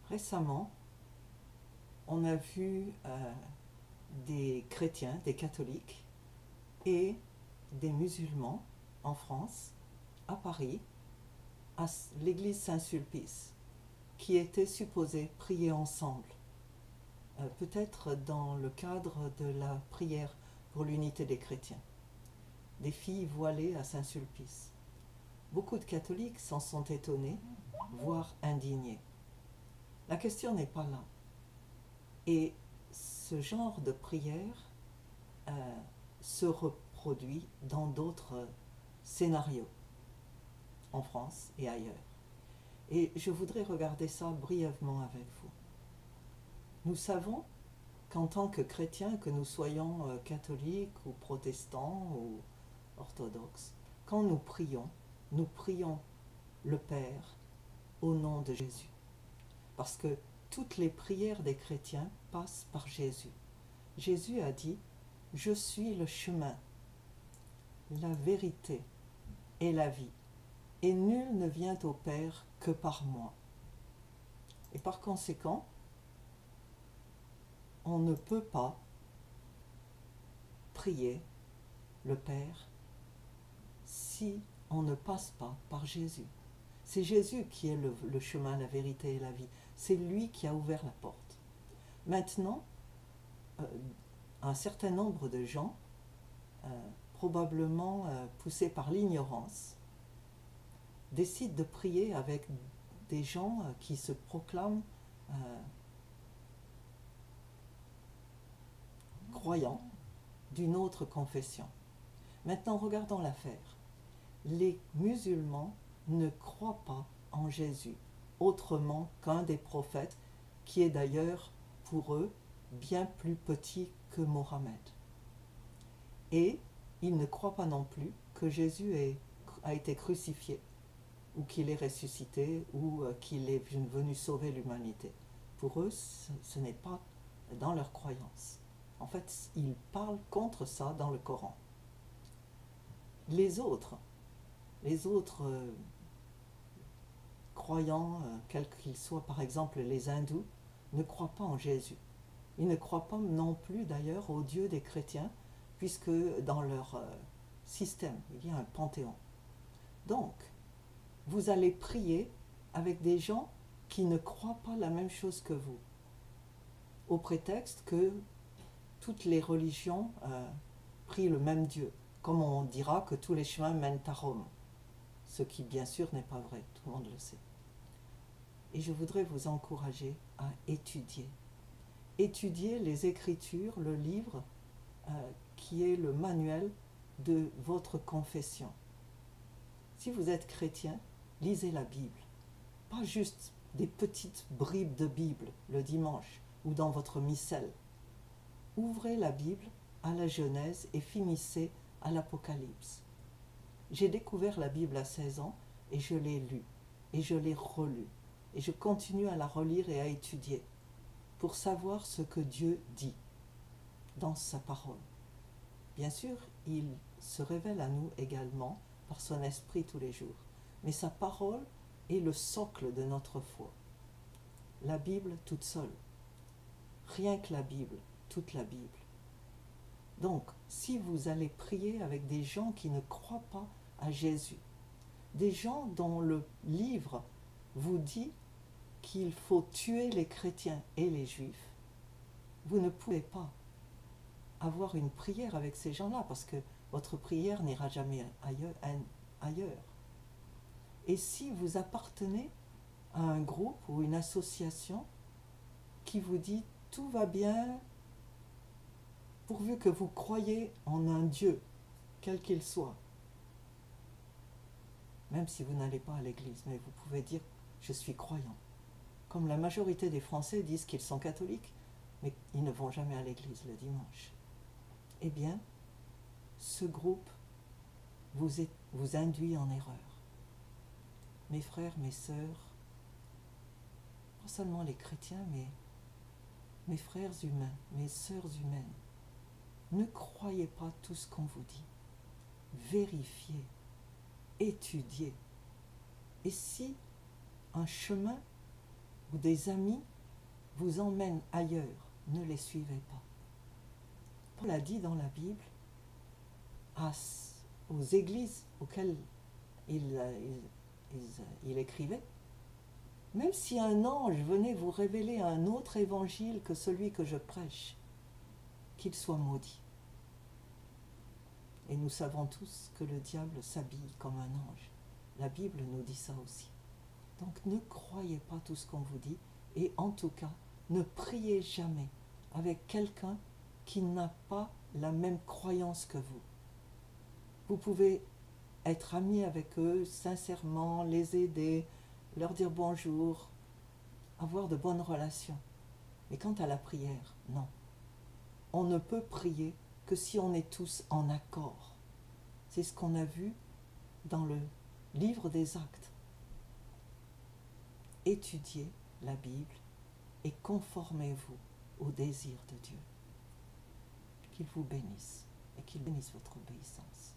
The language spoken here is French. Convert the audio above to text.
Récemment, on a vu des chrétiens, des catholiques et des musulmans en France, à Paris, à l'église Saint-Sulpice, qui étaient supposés prier ensemble, peut-être dans le cadre de la prière pour l'unité des chrétiens. Des filles voilées à Saint-Sulpice. Beaucoup de catholiques s'en sont étonnés, voire indignés. La question n'est pas là. Et ce genre de prière se reproduit dans d'autres scénarios, en France et ailleurs. Et je voudrais regarder ça brièvement avec vous. Nous savons qu'en tant que chrétiens, que nous soyons catholiques ou protestants ou orthodoxes, quand nous prions le Père au nom de Jésus. Parce que toutes les prières des chrétiens passent par Jésus. Jésus a dit « Je suis le chemin, la vérité et la vie, et nul ne vient au Père que par moi. » Et par conséquent, on ne peut pas prier le Père si on ne passe pas par Jésus. C'est Jésus qui est le chemin, la vérité et la vie. C'est lui qui a ouvert la porte. Maintenant, un certain nombre de gens, probablement poussés par l'ignorance, décident de prier avec des gens qui se proclament croyants d'une autre confession. Maintenant, regardons l'affaire. Les musulmans ne croient pas en Jésus autrement qu'un des prophètes, qui est d'ailleurs pour eux bien plus petit que Mohammed. Et ils ne croient pas non plus que Jésus a été crucifié, ou qu'il est ressuscité, ou qu'il est venu sauver l'humanité. Pour eux, ce n'est pas dans leur croyance. En fait, ils parlent contre ça dans le Coran. Les autres croyants, quels qu'ils soient, par exemple les hindous, ne croient pas en Jésus. Ils ne croient pas non plus d'ailleurs au Dieu des chrétiens, puisque dans leur système, il y a un panthéon. Donc, vous allez prier avec des gens qui ne croient pas la même chose que vous, au prétexte que toutes les religions prient le même Dieu, comme on dira que tous les chemins mènent à Rome, ce qui bien sûr n'est pas vrai, tout le monde le sait. Et je voudrais vous encourager à étudier. Étudier les Écritures, le livre qui est le manuel de votre confession. Si vous êtes chrétien, lisez la Bible. Pas juste des petites bribes de Bible le dimanche ou dans votre missel. Ouvrez la Bible à la Genèse et finissez à l'Apocalypse. J'ai découvert la Bible à 16 ans et je l'ai lue et je l'ai relue et je continue à la relire et à étudier pour savoir ce que Dieu dit dans sa parole. Bien sûr, il se révèle à nous également par son esprit tous les jours, mais sa parole est le socle de notre foi. La Bible toute seule, rien que la Bible, toute la Bible. Donc, si vous allez prier avec des gens qui ne croient pas à Jésus, des gens dont le livre vous dit qu'il faut tuer les chrétiens et les juifs, vous ne pouvez pas avoir une prière avec ces gens-là, parce que votre prière n'ira jamais ailleurs. Et si vous appartenez à un groupe ou une association qui vous dit « tout va bien », pourvu que vous croyez en un Dieu, quel qu'il soit, même si vous n'allez pas à l'église, mais vous pouvez dire « je suis croyant ». Comme la majorité des Français disent qu'ils sont catholiques, mais ils ne vont jamais à l'église le dimanche. Eh bien, ce groupe vous induit en erreur. Mes frères, mes sœurs, pas seulement les chrétiens, mais mes frères humains, mes sœurs humaines, ne croyez pas tout ce qu'on vous dit. Vérifiez, étudiez. Et si un chemin ou des amis vous emmènent ailleurs, ne les suivez pas. Paul a dit dans la Bible, aux églises auxquelles il écrivait, même si un ange venait vous révéler un autre évangile que celui que je prêche, qu'il soit maudit. Et nous savons tous que le diable s'habille comme un ange. La Bible nous dit ça aussi. Donc ne croyez pas tout ce qu'on vous dit, et en tout cas, ne priez jamais avec quelqu'un qui n'a pas la même croyance que vous. Vous pouvez être ami avec eux sincèrement, les aider, leur dire bonjour, avoir de bonnes relations. Mais quant à la prière, non. On ne peut prier que si on est tous en accord. C'est ce qu'on a vu dans le livre des Actes. Étudiez la Bible et conformez-vous au désir de Dieu. Qu'il vous bénisse et qu'il bénisse votre obéissance.